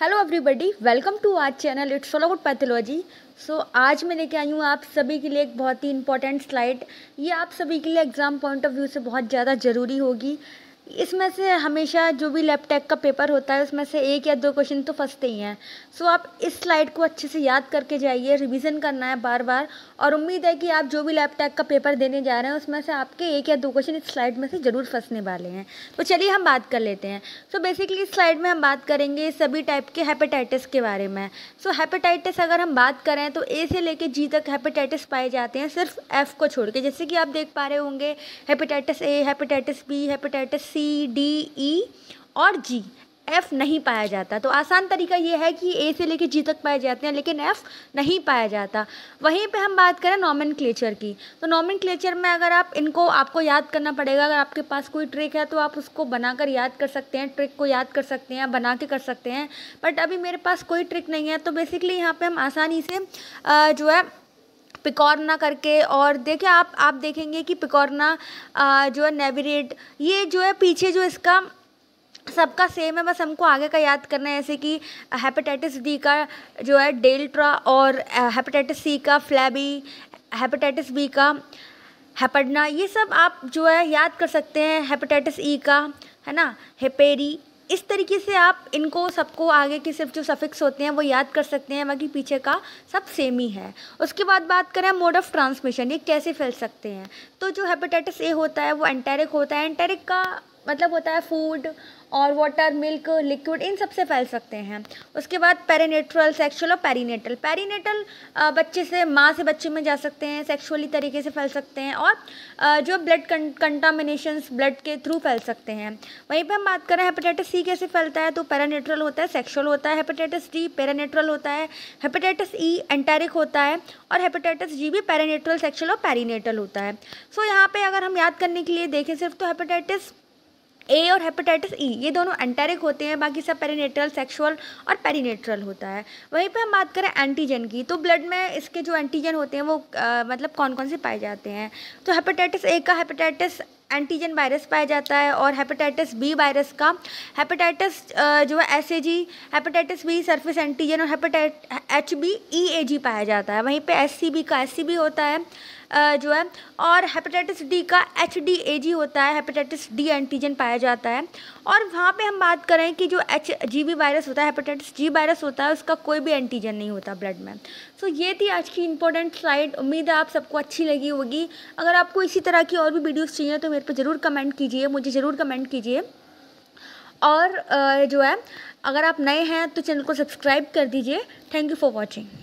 Hello everybody, welcome to our channel it's all about pathology. So आज मैं लेके आई हूँ आप सभी के लिए एक बहुत ही इंपॉर्टेंट स्लाइड। ये आप सभी के लिए एग्ज़ाम पॉइंट ऑफ व्यू से बहुत ज़्यादा ज़रूरी होगी। इसमें से हमेशा जो भी लैब टेक का पेपर होता है उसमें से एक या दो क्वेश्चन तो फंसते ही हैं। सो आप इस स्लाइड को अच्छे से याद करके जाइए, रिवीजन करना है बार बार, और उम्मीद है कि आप जो भी लैब टेक का पेपर देने जा रहे हैं उसमें से आपके एक या दो क्वेश्चन इस स्लाइड में से ज़रूर फंसने वाले हैं। तो चलिए हम बात कर लेते हैं। सो बेसिकली इस स्लाइड में हम बात करेंगे सभी टाइप के हेपेटाइटिस के बारे में। सो हेपेटाइटिस अगर हम बात करें तो ए से लेके जी तक हेपेटाइटिस पाए जाते हैं, सिर्फ एफ को छोड़ के। जैसे कि आप देख पा रहे होंगे, hepatitis A, hepatitis B, hepatitis C, D, E और जी। एफ नहीं पाया जाता। तो आसान तरीका ये है कि ए से लेके जी तक पाए जाते हैं लेकिन एफ नहीं पाया जाता। वहीं पे हम बात करें नॉमेनक्लेचर की, तो नॉमेनक्लेचर में अगर आप इनको आपको याद करना पड़ेगा। अगर आपके पास कोई ट्रिक है तो आप उसको बनाकर याद कर सकते हैं, ट्रिक को याद कर सकते हैं, बना के कर सकते हैं। बट अभी मेरे पास कोई ट्रिक नहीं है, तो बेसिकली यहाँ पे हम आसानी से जो है पिकॉर्ना करके, और देखिए आप देखेंगे कि पिकॉर्ना जो है नेविरेट, ये जो है पीछे जो इसका सबका सेम है, बस हमको आगे का याद करना है। जैसे कि हेपेटाइटिस डी का जो है डेल्ट्रा, और हेपेटाइटिस सी का फ्लैबी, हेपेटाइटिस बी का हेपडना, ये सब आप जो है याद कर सकते हैं। हेपेटाइटिस ई का है ना हेपेरी। इस तरीके से आप इनको सबको आगे के सिर्फ जो सफिक्स होते हैं वो याद कर सकते हैं, बाकी पीछे का सब सेम ही है। उसके बाद बात करें मोड ऑफ ट्रांसमिशन, ये कैसे फैल सकते हैं। तो जो हेपेटाइटिस ए होता है वो एंटेरिक होता है। एंटेरिक का मतलब होता है फूड और वाटर, मिल्क, लिक्विड, इन सब से फैल सकते हैं। उसके बाद पेरिनेट्रल, सेक्सुअल और पेरीनेटल। पेरीनेटल बच्चे से माँ से बच्चे में जा सकते हैं, सेक्सुअली तरीके से फैल सकते हैं, और जो ब्लड कंटामिनेशंस ब्लड के थ्रू फैल सकते हैं। वहीं पे हम बात करें हेपेटाइटिस सी कैसे फैलता है, तो पेरानेट्रल होता है, सेक्सुअल होता है। हेपेटाइटिस डी पेरानेट्रल होता है। हेपेटाइटिस ई एंटेरिक होता है, और हेपेटाइटिस जी भी पेरानेट्रल, सेक्सुअल और पेरीनेटल होता है। सो यहाँ पे अगर हम याद करने के लिए देखें सिर्फ, तो हेपेटाइटिस ए और हेपेटाइटिस ई ये दोनों एंटेरिक होते हैं, बाकी सब पेरीनेटल, सेक्सुअल और पेरीनेट्रल होता है। वहीं पे हम बात करें एंटीजन की, तो ब्लड में इसके जो एंटीजन होते हैं वो मतलब कौन कौन से पाए जाते हैं। तो हेपेटाइटिस ए का हेपेटाइटिस एंटीजन वायरस पाया जाता है, और हेपेटाइटिस बी वायरस का हेपेटाइटिस जो है SAG, hepatitis B surface antigen, और हेपेटाइटिस एचबी ईएजी पाया जाता है। वहीं पे एससीबी का एससीबी होता है जो है, और हेपेटाइटिस डी का एचडीएजी होता है, हेपेटाइटिस डी एंटीजन पाया जाता है। और वहाँ पे हम बात करें कि जो एचजीवी वायरस होता है, हेपेटाइटिस जी वायरस होता है, उसका कोई भी एंटीजन नहीं होता ब्लड में। सो ये थी आज की इंपॉर्टेंट स्लाइड। उम्मीद है आप सबको अच्छी लगी होगी। अगर आपको इसी तरह की और भी वीडियोस चाहिए तो मेरे पे ज़रूर कमेंट कीजिए, मुझे ज़रूर कमेंट कीजिए। और जो है अगर आप नए हैं तो चैनल को सब्सक्राइब कर दीजिए। Thank you for watching.